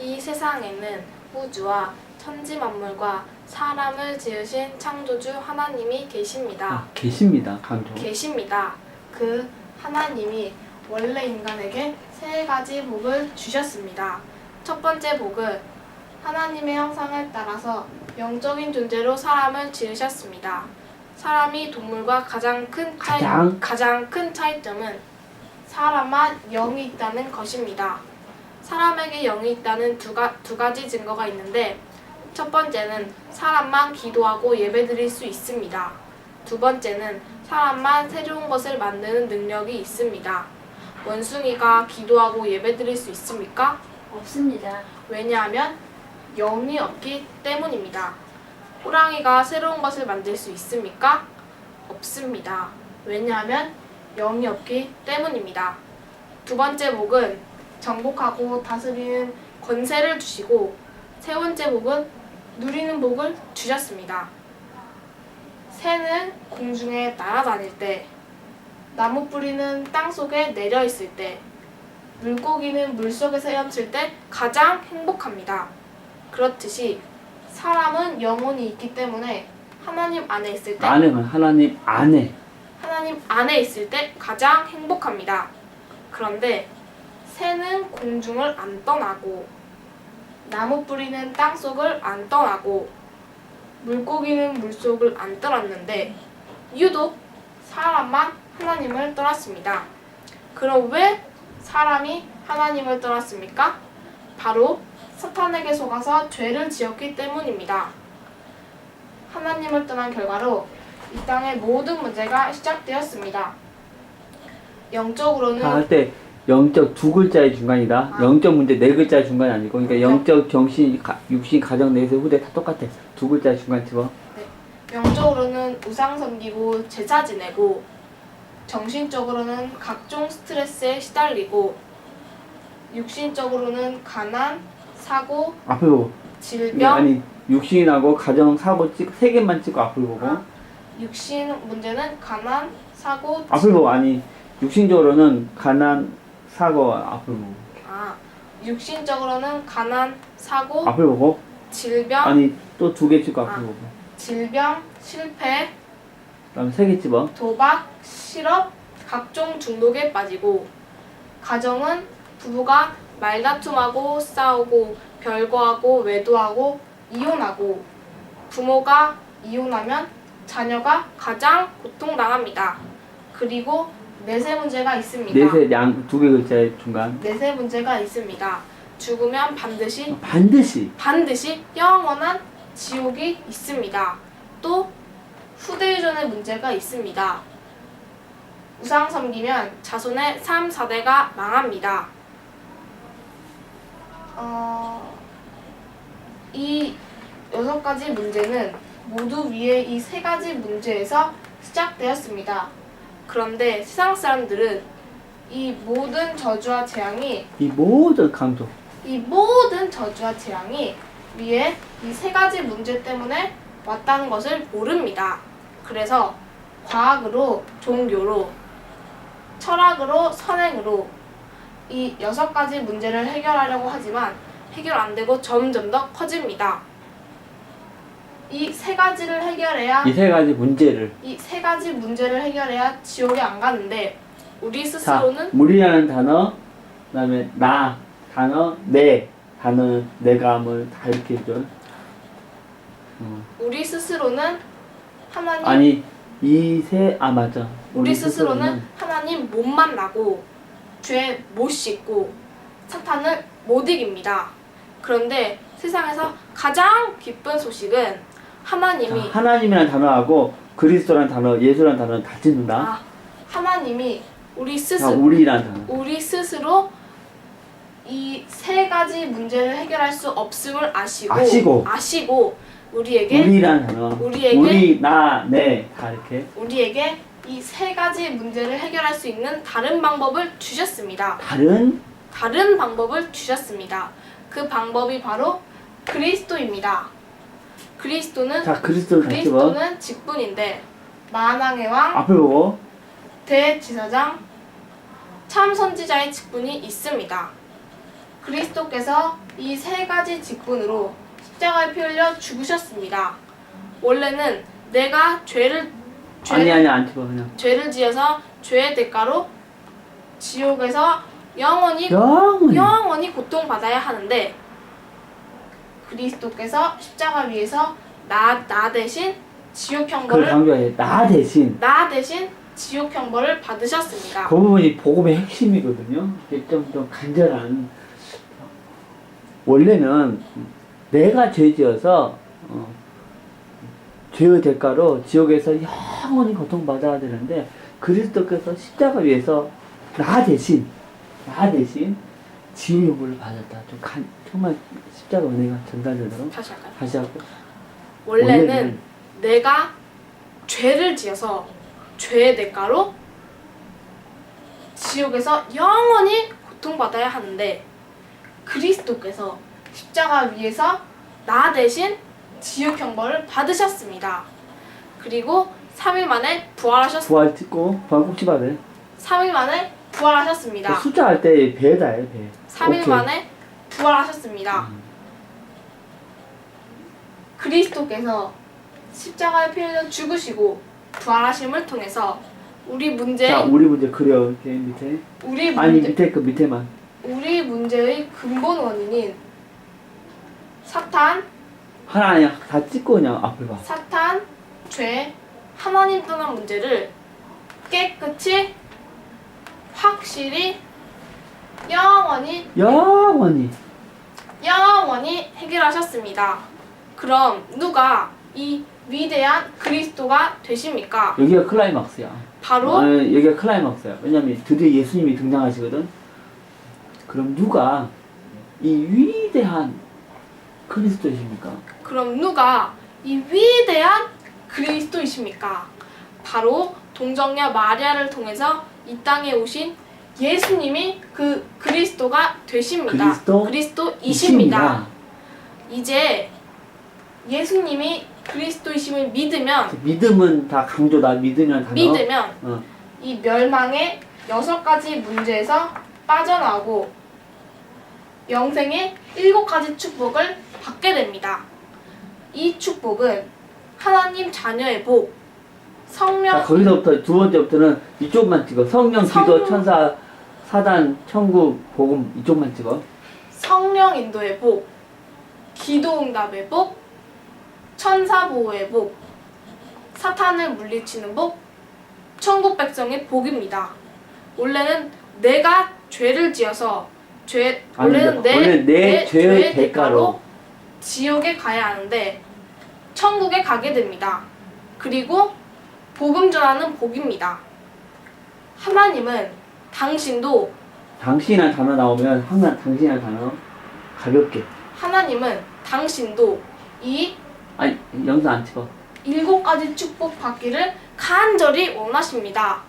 이 세상에는 우주와 천지 만물과 사람을 지으신 창조주 하나님이 계십니다. 계십니다. 강조. 계십니다. 그 하나님이 원래 인간에게 세 가지 복을 주셨습니다. 첫 번째 복은 하나님의 형상을 따라서 영적인 존재로 사람을 지으셨습니다. 사람이 동물과 가장 큰 차이점은 사람만 영이 있다는 것입니다. 사람에게 영이 있다는 두 가지 증거가 있는데, 첫 번째는 사람만 기도하고 예배드릴 수 있습니다. 두 번째는 사람만 새로운 것을 만드는 능력이 있습니다. 원숭이가 기도하고 예배드릴 수 있습니까? 없습니다. 왜냐하면 영이 없기 때문입니다. 호랑이가 새로운 것을 만들 수 있습니까? 없습니다. 왜냐하면 영이 없기 때문입니다. 두 번째 복은 정복하고 다스리는 권세를 주시고, 세 번째 복은 누리는 복을 주셨습니다. 새는 공중에 날아다닐 때, 나무 뿌리는 땅속에 내려 있을 때, 물고기는 물속에서 헤엄칠 때 가장 행복합니다. 그렇듯이 사람은 영혼이 있기 때문에 하나님 안에 있을 때 하나님 안에 있을 때 가장 행복합니다. 그런데 새는 공중을 안 떠나고, 나무 뿌리는 땅속을 안 떠나고, 물고기는 물속을 안 떠났는데 유독 사람만 하나님을 떠났습니다. 그럼 왜 사람이 하나님을 떠났습니까? 바로 사탄에게 속아서 죄를 지었기 때문입니다. 하나님을 떠난 결과로 이 땅의 모든 문제가 시작되었습니다. 영적으로는 할 때 영적 두 글자의 중간이다. 영적 문제 네 글자의 중간이 아니고, 그러니까 영적, 정신, 육신, 가정, 내세, 후대 다 똑같아. 두 글자의 중간 집어. 영적으로는 우상 섬기고 제사 지내고, 정신적으로는 각종 스트레스에 시달리고, 육신적으로는 가난, 사고, 앞을 보고. 질병. 아니, 육신하고 가정, 사고 세 개만 찍고 앞을 보고. 육신 문제는 가난, 사고, 앞을 보고. 아니, 육신적으로는 가난, 사고 앞을 보고. 육신적으로는 가난, 사고, 앞을 보고. 질병. 아니, 또 두 개 찍고 앞을 보고. 질병, 실패, 그다음에 세 개 집어. 도박, 실업, 각종 중독에 빠지고, 가정은 부부가 말다툼하고 싸우고 별거하고 외도하고 이혼하고, 부모가 이혼하면 자녀가 가장 고통당합니다. 그리고 내세 문제가 있습니다. 내세 양 두 개 글자의 중간. 내세 문제가 있습니다. 죽으면 반드시 영원한 지옥이 있습니다. 또 후대유전의 문제가 있습니다. 우상 섬기면 자손의 3, 4대가 망합니다. 이 6가지 문제는 모두 위에 이 3가지 문제에서 시작되었습니다. 그런데 세상 사람들은 이 모든 저주와 재앙이 위에 이 3가지 문제 때문에 왔다는 것을 모릅니다. 그래서 과학으로, 종교로, 철학으로, 선행으로 이 6가지 문제를 해결하려고 하지만 해결 안 되고 점점 더 커집니다. 이 세 가지를 해결해야 이 세 가지 문제를 해결해야 지옥에 안 가는데, 우리 스스로는 물이라는 단어, 그다음에 나 단어, 내 단어, 내가 뭐 다 이렇게 해줘. 우리 스스로는 하나님 맞아. 우리 스스로는 하나님 못 만나고 죄 못 씻고 사탄을 못 이깁니다. 그런데 세상에서 가장 기쁜 소식은 하나님이라는 단어하고 그리스도라는 단어, 예수라는 단어는 다 짓는다. 하나님이 우리 스스로 이 3가지 문제를 해결할 수 없음을 아시고 우리에게 우리라는 단어, 우리, 나, 내 다 이렇게 우리에게 이 3가지 문제를 해결할 수 있는 다른 방법을 주셨습니다. 다른 방법을 주셨습니다. 그 방법이 바로 그리스도입니다. 그리스도는 직분인데, 만왕의 왕, 앞을 보고 대지사장, 참 선지자의 직분이 있습니다. 그리스도께서 이 세 가지 직분으로 십자가에 피 흘려 죽으셨습니다. 원래는 내가 아니 안 찍어 그냥. 죄를 지어서 죄의 대가로 지옥에서 영원히 고통받아야 하는데 그리스도께서 십자가 위에서 나 대신 지옥 그걸 형벌을 강조해. 나 대신 지옥 형벌을 받으셨습니다. 그 부분이 복음의 핵심이거든요. 이게 좀 간절한. 원래는 내가 죄지어서 죄의 대가로 지옥에서 영원히 고통받아야 되는데 그리스도께서 십자가 위에서 나 대신 지옥의 형벌을 받았다. 정말 십자가 은혜가 전달되도록 다시 할까요? 다시 하고. 원래는 내가 죄를 지어서 죄의 대가로 지옥에서 영원히 고통받아야 하는데 그리스도께서 십자가 위에서 나 대신 지옥 형벌을 받으셨습니다. 그리고 3일 만에 부활하셨습니다. 부활 찍고 부활 꼭 집어야 돼. 3일 만에 부활하셨습니다. 숫자 할 때 배다 해 배. 3일 만에 부활하셨습니다. 그리스도께서 십자가에 피 흘려 죽으시고 부활하심을 통해서 우리 문제 그려 이렇게 밑에. 밑에만. 우리 문제의 근본 원인인 사탄, 하나 다 찍고 그냥 앞을 봐. 사탄, 죄, 하나님 떠난 문제를 깨끗이 확실히 영원히 해결하셨습니다. 그럼 누가 이 위대한 그리스도가 되십니까? 여기가 클라이막스야. 바로 여기가 클라이막스야. 왜냐면 드디어 예수님이 등장하시거든. 그럼 누가 이 위대한 그리스도이십니까? 그럼 누가 이 위대한 그리스도이십니까? 바로 동정녀 마리아를 통해서 이 땅에 오신 예수님이 그 그리스도가 되십니다. 그리스도이십니다. 이제 예수님이 그리스도이심을 믿음은 다 강조다. 믿으면 이 멸망의 6가지 문제에서 빠져나오고 영생의 7가지 축복을 받게 됩니다. 이 축복은 하나님 자녀의 복, 성령. 거기서부터 두 번째부터는 이쪽만 찍어. 성령, 기도, 천사, 사단, 천국, 복음 이쪽만 찍어. 성령 인도의 복, 기도 응답의 복, 천사 보호의 복, 사탄을 물리치는 복, 천국 백성의 복입니다. 원래는 내가 죄를 지어서 원래는 내 죄의 대가로 지옥에 가야 하는데 천국에 가게 됩니다. 그리고 복음 전하는 복입니다. 하나님은 당신이라는 단어 나오면 항상 당신이라는 단어 가볍게. 하나님은 당신도 이 영상 안 찍어. 7가지 축복 받기를 간절히 원하십니다.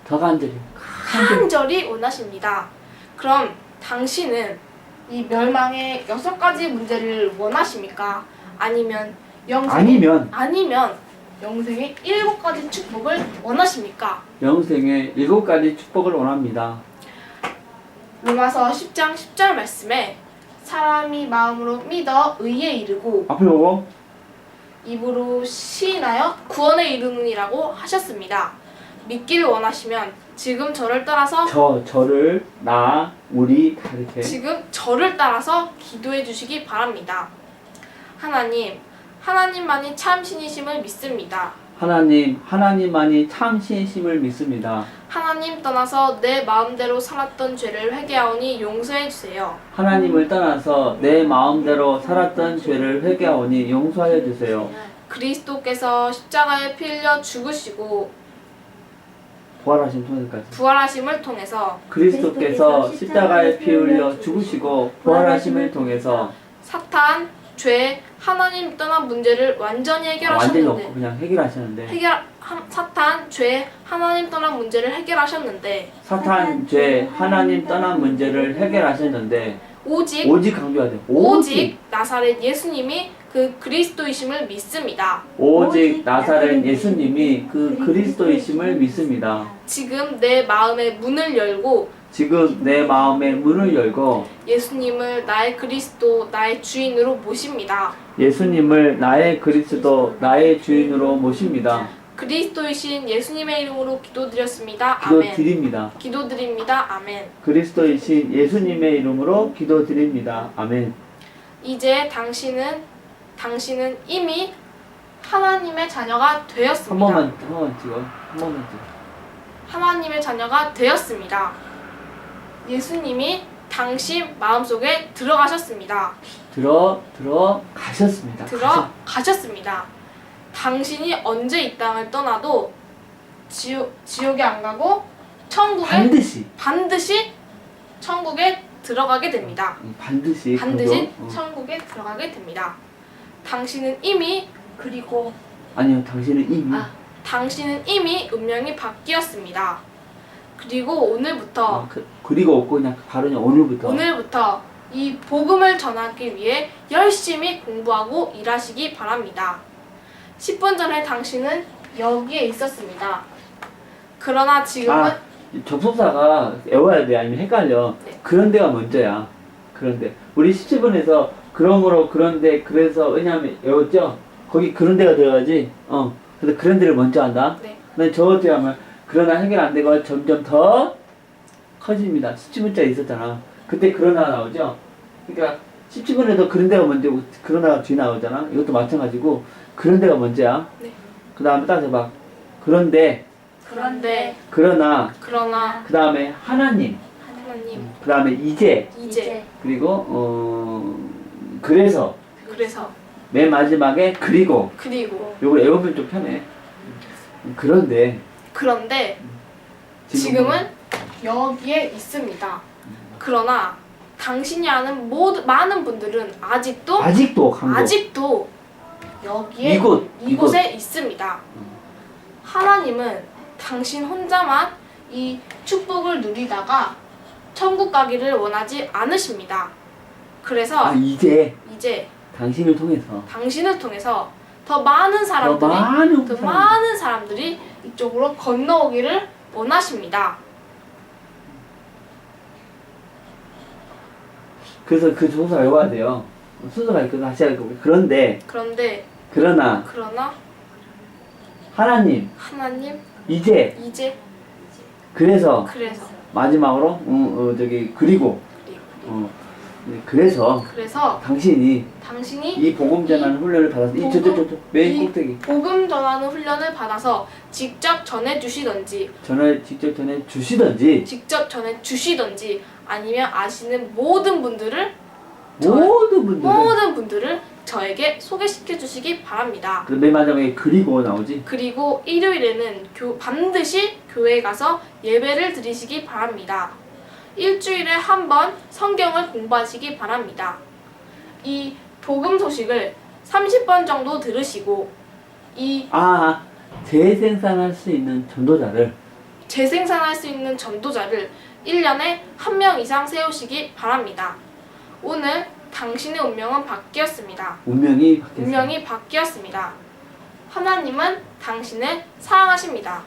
더 간절히 원하십니다. 그럼 당신은 이 멸망의 6가지 문제를 원하십니까? 아니면 영생의 7가지 축복을 원하십니까? 영생의 7가지 축복을 원합니다. 로마서 10장 10절 말씀에 사람이 마음으로 믿어 의에 이르고 앞을 보고 입으로 시인하여 구원에 이르느니라고 하셨습니다. 믿기를 원하시면 지금 저를 따라서 우리 다 이렇게 지금 저를 따라서 기도해 주시기 바랍니다. 하나님만이 참 신이심을 믿습니다. 하나님만이 참 신이심을 믿습니다. 하나님 떠나서 내 마음대로 살았던 죄를 회개하오니 용서해 주세요. 하나님을 떠나서 내 마음대로 살았던 죄를 회개하오니 용서하여 주세요. 그리스도께서 십자가에 피 흘려 죽으시고 부활하심을 통해서 그리스도께서 십자가에 피 흘려 죽으시고 부활하심을 통해서 사탄, 죄, 하나님 떠난 문제를 완전히 해결하셨는데 완전히 없고 그냥 해결하셨는데 사탄, 죄, 하나님 떠난 문제를 해결하셨는데 오직 강조해야 돼. 오직 나사렛 예수님이 그 그리스도이심을 믿습니다. 오직 나사렛 예수님이 그 그리스도이심을 믿습니다. 지금 내 마음의 문을 열고 지금 내 마음의 문을 열고 예수님을 나의 그리스도, 나의 주인으로 모십니다. 예수님을 나의 그리스도, 나의 주인으로 모십니다. 그리스도이신 예수님의 이름으로 기도드렸습니다. 아멘. 기도드립니다. 기도드립니다. 아멘. 그리스도이신 예수님의 이름으로 기도드립니다. 아멘. 이제 당신은 이미 하나님의 자녀가 한 되었습니다. 번만 찍어. 한 번만 찍어. 하나님의 자녀가 되었습니다. 예수님이 당신 마음속에 들어가셨습니다. 들어가셨습니다. 들어가셨습니다. 당신이 언제 이 땅을 떠나도 지옥에 안 가고 천국에 반드시 천국에 들어가게 됩니다. 반드시 천국에 들어가게 됩니다. 당신은 이미 아니요, 당신은 이미 운명이 바뀌었습니다. 그리고 오늘부터 그리고 없고 그냥 바로 그냥 오늘부터 이 복음을 전하기 위해 열심히 공부하고 일하시기 바랍니다. 10분 전에 당신은 여기에 있었습니다. 그러나 지금은 접속사가 외워야 돼. 아니면 헷갈려. 네. 그런 데가 먼저야. 그런데 우리 17번에서 그러므로 그런데 그래서 왜냐하면 외웠죠? 거기 그런 데가 들어가지. 그래서 그런 데를 먼저 한다. 네. 근데 저것도 하면 그러나 해결 안 되고 점점 더 커집니다. 17문자에 있었잖아. 그때 그러나 나오죠? 그러니까 17번에도 그런 데가 먼저고 그러나가 뒤 나오잖아. 이것도 마찬가지고 그런 데가 먼저야. 네. 그 다음에 따서 봐. 그런데 그러나 그 다음에 하나님 그 다음에 이제 그리고 그래서 맨 마지막에 그리고 요걸 외우면 좀 편해. 그런데 지금은 여기에 있습니다. 그러나 당신이 아는 많은 분들은 아직도 여기에 이곳에 있습니다. 하나님은 당신 혼자만 이 축복을 누리다가 천국 가기를 원하지 않으십니다. 그래서 이제 당신을 통해서 더 많은 사람들이 이쪽으로 건너오기를 원하십니다. 그래서 그 조사 외워야 돼요. 순서가 있거든. 다시 할 거고. 그러나 하나님 이제 그래서 마지막으로 그리고 그래서 당신이 이 복음 전하는 훈련을 받아서 맨 꼭대기 복음 전하는 훈련을 받아서 직접 전해 주시던지 아니면 아시는 모든 분들을 저에게 소개시켜 주시기 바랍니다. 맨 마지막에 그리고 나오지. 그리고 일요일에는 반드시 교회에 가서 예배를 드리시기 바랍니다. 일주일에 한 번 성경을 공부하시기 바랍니다. 이 복음 소식을 30번 정도 들으시고 재생산할 수 있는 전도자를 1년에 한 명 이상 세우시기 바랍니다. 오늘 당신의 운명은 바뀌었습니다. 운명이 바뀌었습니다. 하나님은 당신을 사랑하십니다.